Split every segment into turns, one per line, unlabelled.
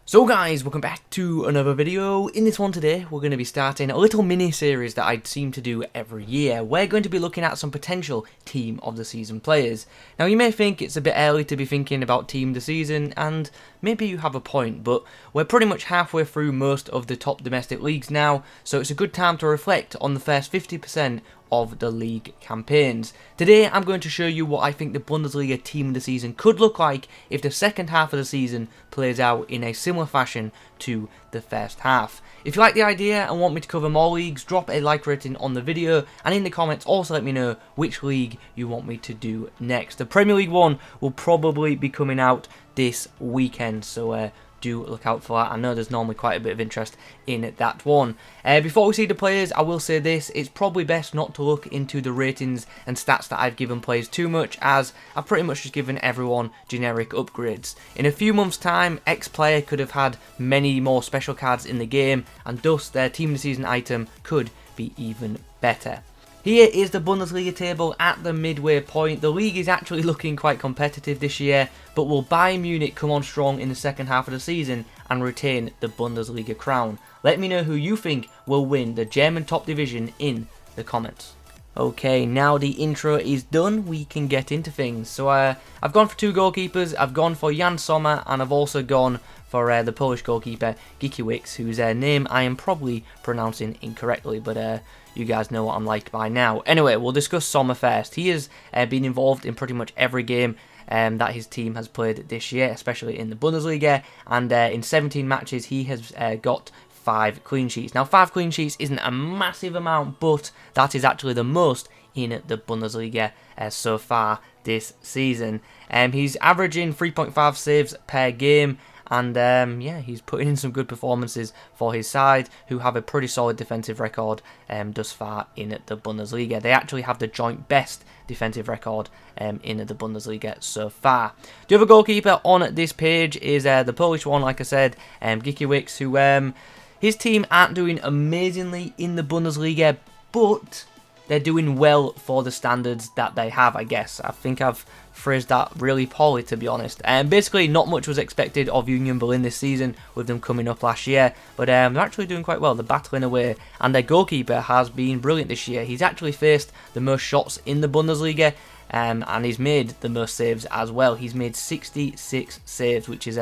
So guys, welcome back to another video. In this one today, we're going to be starting a little mini-series that I seem to do every year. We're going to be looking at some potential Team of the Season players. Now you may think it's a bit early to be thinking about Team of the Season, and maybe you have a point, but we're pretty much halfway through most of the top domestic leagues now, so it's a good time to reflect on the first 50% of the league campaigns. Today I'm going to show you what I think the Bundesliga Team of the Season could look like if the second half of the season plays out in a similar fashion to the first half. If you like the idea and want me to cover more leagues, drop a like rating on the video, and in the comments also let me know which league you want me to do next. The Premier League one will probably be coming out this weekend, so do look out for that. I know there's normally quite a bit of interest in that one. Before we see the players, I will say this: it's probably best not to look into the ratings and stats that I've given players too much, as I've pretty much just given everyone generic upgrades. In a few months time, X player could have had many more special cards in the game, and thus their Team of the Season item could be even better. Here is the Bundesliga table at the midway point. The league is actually looking quite competitive this year, but will Bayern Munich come on strong in the second half of the season and retain the Bundesliga crown? Let me know who you think will win the German top division in the comments. Okay, now the intro is done, we can get into things. So I've gone for two goalkeepers, I've gone for Jan Sommer, and I've also gone for the Polish goalkeeper Gikiewicz, whose name I am probably pronouncing incorrectly, but you guys know what I'm like by now. Anyway, we'll discuss Sommer first. He has been involved in pretty much every game that his team has played this year, especially in the Bundesliga, and in 17 matches he has got 5 clean sheets. Now 5 clean sheets isn't a massive amount, but that is actually the most in the Bundesliga so far this season. He's averaging 3.5 saves per game, and yeah, he's putting in some good performances for his side, who have a pretty solid defensive record thus far in the Bundesliga. They actually have the joint best defensive record in the Bundesliga so far. The other goalkeeper on this page is the Polish one, like I said, Gikiewicz, who his team aren't doing amazingly in the Bundesliga, but they're doing well for the standards that they have, I guess. I think I've phrased that really poorly, to be honest. Basically, not much was expected of Union Berlin this season, with them coming up last year, but they're actually doing quite well. They're battling away, and their goalkeeper has been brilliant this year. He's actually faced the most shots in the Bundesliga, and he's made the most saves as well. He's made 66 saves, which is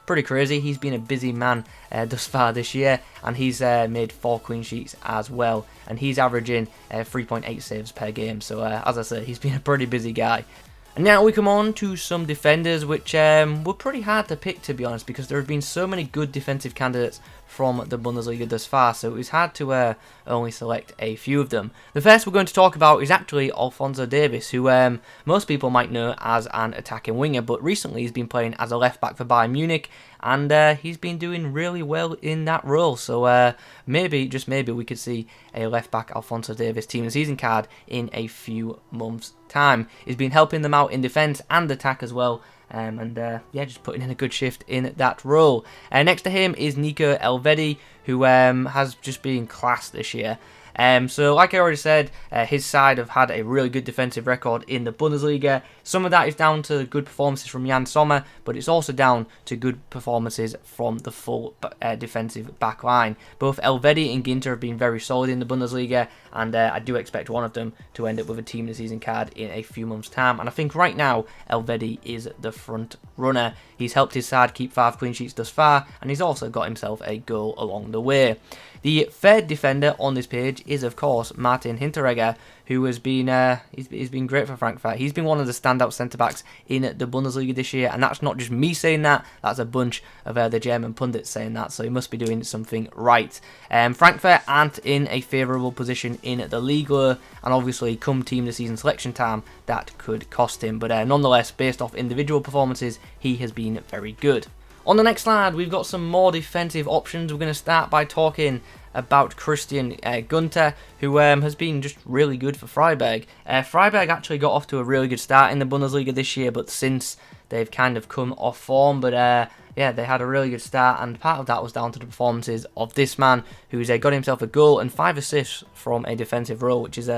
pretty crazy. He's been a busy man thus far this year, and he's made 4 clean sheets as well, and he's averaging 3.8 saves per game. So as I said, he's been a pretty busy guy. And now we come on to some defenders, which were pretty hard to pick, to be honest, because there have been so many good defensive candidates from the Bundesliga thus far, so it was hard to only select a few of them. The first we're going to talk about is actually Alfonso Davis, who most people might know as an attacking winger, but recently he's been playing as a left-back for Bayern Munich, and he's been doing really well in that role, so maybe, just maybe, we could see a left-back Alfonso Davis Team of the Season card in a few months' time. He's been helping them out in defence and attack as well, and yeah, just putting in a good shift in that role. Next to him is Nico El Vetti, who has just been class this year. So like I already said, his side have had a really good defensive record in the Bundesliga. Some of that is down to good performances from Jan Sommer, but it's also down to good performances from the full defensive back line. Both El Vetti and Ginter have been very solid in the Bundesliga, and I do expect one of them to end up with a Team of the Season card in a few months' time. And I think right now, El Vetti is the front runner. He's helped his side keep 5 clean sheets thus far, and he's also got himself a goal along the way. The third defender on this page is, of course, Martin Hinteregger, who has been he's been great for Frankfurt. He's been one of the standout centre-backs in the Bundesliga this year, and that's not just me saying that, that's a bunch of the German pundits saying that, so he must be doing something right. Frankfurt aren't in a favourable position in the league, and obviously come Team of the Season selection time, that could cost him, but nonetheless, based off individual performances, he has been very good. On the next slide, we've got some more defensive options. We're going to start by talking about Christian Gunter, who has been just really good for Freiburg. Freiburg actually got off to a really good start in the Bundesliga this year, but since they've kind of come off form, but yeah, they had a really good start, and part of that was down to the performances of this man, who's got himself a goal and 5 assists from a defensive role, which is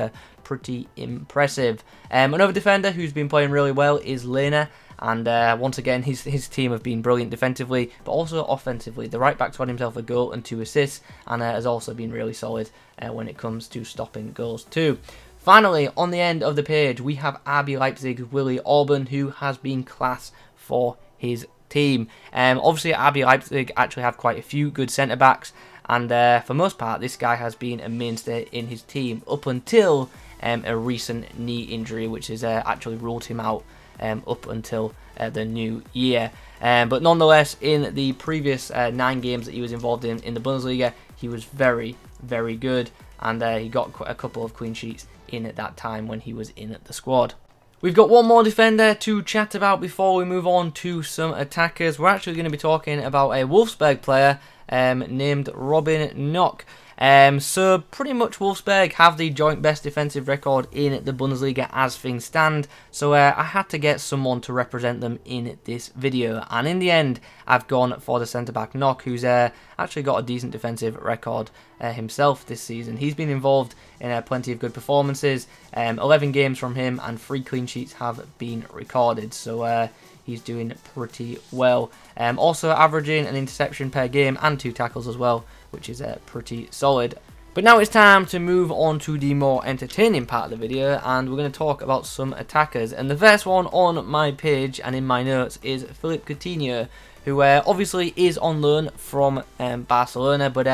pretty impressive. Another defender who's been playing really well is Lena, And once again, his team have been brilliant defensively, but also offensively. The right back's got himself a goal and 2 assists, and has also been really solid when it comes to stopping goals too. Finally, on the end of the page, we have RB Leipzig's Willi Orban, who has been class for his team. Obviously, RB Leipzig actually have quite a few good centre-backs, and for most part, this guy has been a mainstay in his team up until a recent knee injury, which has actually ruled him out up until the new year. But nonetheless, in the previous 9 games that he was involved in the Bundesliga, he was very, very good, and he got a couple of clean sheets in at that time when he was in the squad. We've got one more defender to chat about before we move on to some attackers. We're actually going to be talking about a Wolfsburg player named Robin Nock. So pretty much Wolfsburg have the joint best defensive record in the Bundesliga as things stand, so I had to get someone to represent them in this video, and in the end I've gone for the centre-back Nock, who's actually got a decent defensive record himself this season. He's been involved in plenty of good performances, 11 games from him, and 3 clean sheets have been recorded, so he's doing pretty well. Also averaging an interception per game and 2 tackles as well, which is pretty solid. But now it's time to move on to the more entertaining part of the video, and we're going to talk about some attackers. And the first one on my page and in my notes is Phillip Katina, who obviously is on loan from Barcelona, but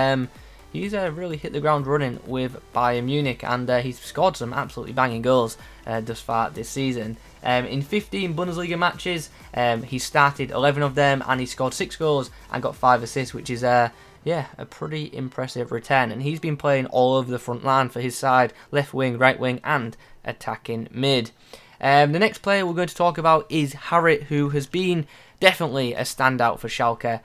he's really hit the ground running with Bayern Munich, and he's scored some absolutely banging goals thus far this season. In 15 Bundesliga matches, he started 11 of them, and he scored 6 goals and got 5 assists, which is a pretty impressive return. And he's been playing all over the front line for his side, left wing, right wing, and attacking mid. The next player we're going to talk about is Harit, who has been definitely a standout for Schalke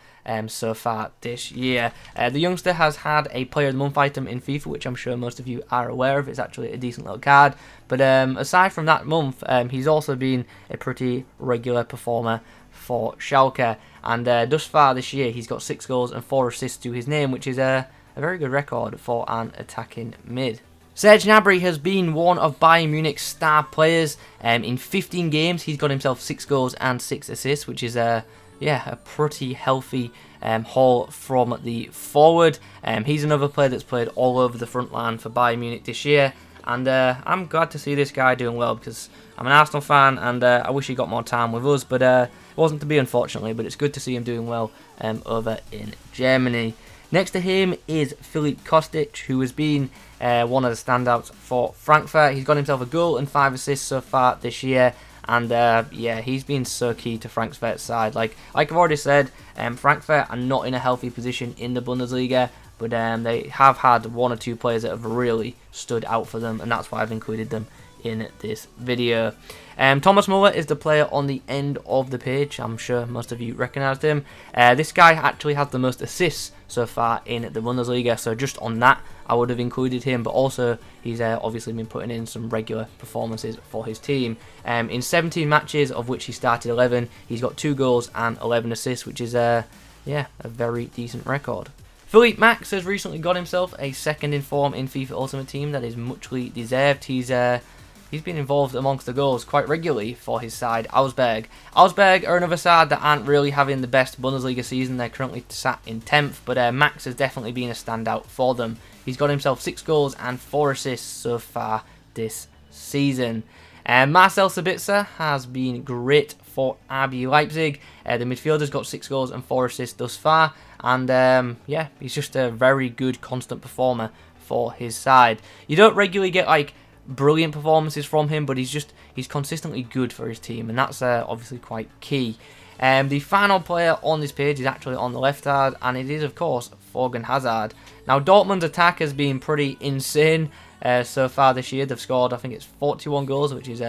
so far this year. The youngster has had a Player of the Month item in FIFA, which I'm sure most of you are aware of. It's actually a decent little card. But aside from that month, he's also been a pretty regular performer for Schalke. And thus far this year, he's got 6 goals and 4 assists to his name, which is a very good record for an attacking mid. Serge Gnabry has been one of Bayern Munich's star players. In 15 games, he's got himself 6 goals and 6 assists, which is a pretty healthy haul from the forward. He's another player that's played all over the front line for Bayern Munich this year, and I'm glad to see this guy doing well, because I'm an Arsenal fan, and I wish he got more time with us, but it wasn't to be, unfortunately. But it's good to see him doing well over in Germany. Next to him is Phillip Kostik, who has been one of the standouts for Frankfurt. He's got himself a goal and 5 assists so far this year, and he's been so key to Frankfurt's side. Like I've already said, Frankfurt are not in a healthy position in the Bundesliga, but they have had 1 or 2 players that have really stood out for them, and that's why I've included them in this video. Thomas Muller is the player on the end of the page. I'm sure most of you recognised him. This guy actually has the most assists so far in the Bundesliga, so just on that I would have included him, but also he's obviously been putting in some regular performances for his team. In 17 matches, of which he started 11, he's got 2 goals and 11 assists, which is a very decent record. Philippe Max has recently got himself a second in form in FIFA Ultimate Team that is muchly deserved. He's been involved amongst the goals quite regularly for his side, Augsburg. Augsburg are another side that aren't really having the best Bundesliga season. They're currently sat in 10th, but Max has definitely been a standout for them. He's got himself 6 goals and 4 assists so far this season. Marcel Sabitzer has been great for RB Leipzig. The midfielder's got 6 goals and 4 assists thus far, and he's just a very good constant performer for his side. You don't regularly get like brilliant performances from him, but he's consistently good for his team, and that's obviously quite key. The final player on this page is actually on the left side, and it is of course Thorgan Hazard. Now Dortmund's attack has been pretty insane so far this year. They've scored, I think it's 41 goals, which is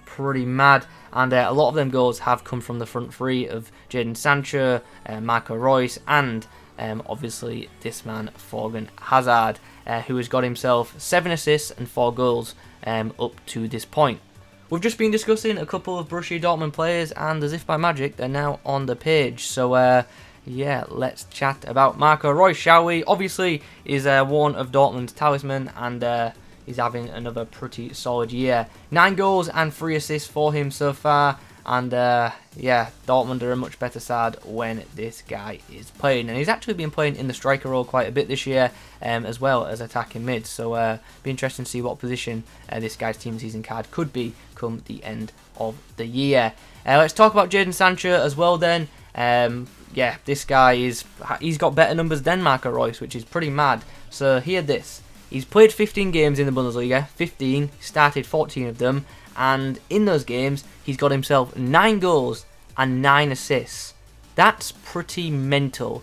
pretty mad, and a lot of them goals have come from the front three of Jaden Sancha, Marco Reus, and obviously this man Thorgan Hazard, who has got himself 7 assists and 4 goals up to this point. We've just been discussing a couple of Borussia Dortmund players, and as if by magic, they're now on the page. So let's chat about Marco Reus, shall we? Obviously, he's one of Dortmund's talisman, and he's having another pretty solid year. 9 goals and 3 assists for him so far, And yeah, Dortmund are a much better side when this guy is playing. And he's actually been playing in the striker role quite a bit this year, as well as attacking mid. So be interesting to see what position this guy's team season card could be come the end of the year. Let's talk about Jaden Sancha as well then. Yeah, this guy he's got better numbers than Marco Reus, which is pretty mad. So hear this. He's played 15 games in the Bundesliga, 15, started 14 of them, and in those games, he's got himself 9 goals and 9 assists. That's pretty mental.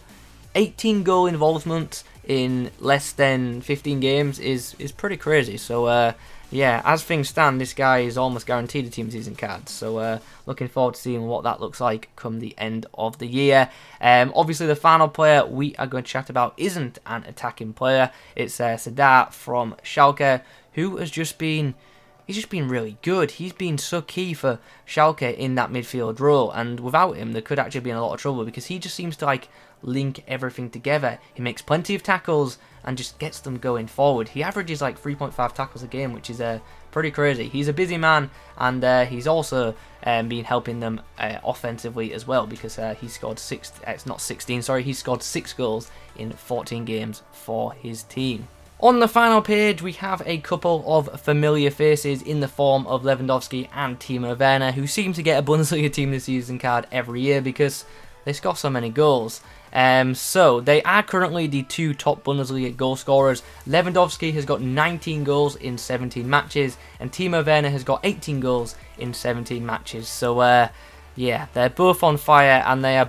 18 goal involvement in less than 15 games is pretty crazy. So yeah, as things stand, this guy is almost guaranteed a team season card. So looking forward to seeing what that looks like come the end of the year. Obviously, the final player we are going to chat about isn't an attacking player. It's Sadar from Schalke, who has just been really good. He's been so key for Schalke in that midfield role, and without him, there could actually be in a lot of trouble because he just seems to like link everything together. He makes plenty of tackles and just gets them going forward. He averages like 3.5 tackles a game, which is pretty crazy. He's a busy man, and he's also been helping them offensively as well because he scored he scored 6 goals in 14 games for his team. On the final page, we have a couple of familiar faces in the form of Levin Dosti and Timo Werner, who seem to get a Bundesliga team this season card every year because they score so many goals. So they are currently the 2 top Bundesliga goal scorers. Lewandowski has got 19 goals in 17 matches, and Timo Werner has got 18 goals in 17 matches. So yeah, they're both on fire, and they're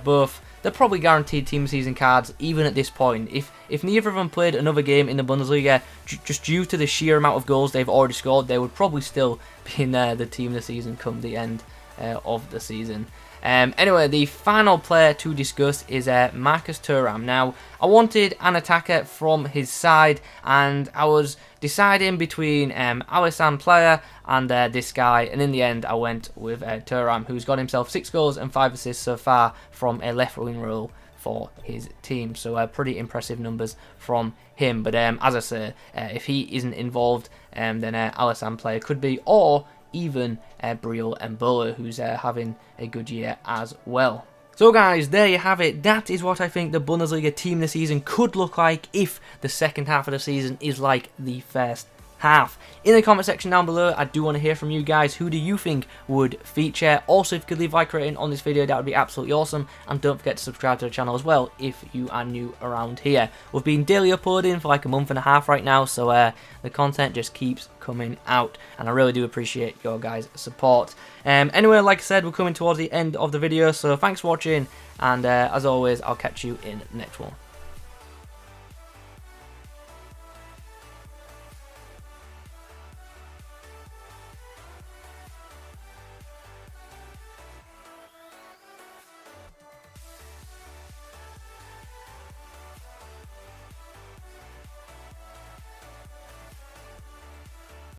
probably guaranteed team season cards even at this point. If neither of them played another game in the Bundesliga, just due to the sheer amount of goals they've already scored, they would probably still be in the team of the season come the end of the season. Anyway, the final player to discuss is Markus Terim. Now, I wanted an attacker from his side, and I was deciding between Alisson player and this guy, and in the end I went with Terim, who's got himself 6 goals and 5 assists so far from a left wing role for his team. So pretty impressive numbers from him. But as I say, if he isn't involved, then Alisson player could be, or even Briel Mbola, who's having a good year as well. So guys, there you have it. That is what I think the Bundesliga team this season could look like if the second half of the season is like the first half. In the comment section down below, I do want to hear from you guys. Who do you think would feature? Also, if you could leave a like rating on this video, that would be absolutely awesome. And don't forget to subscribe to the channel as well if you are new around here. We've been daily uploading for like a month and a half right now, so the content just keeps coming out, and I really do appreciate your guys' support. Anyway, like I said, we're coming towards the end of the video, so thanks for watching, and as always, I'll catch you in the next one.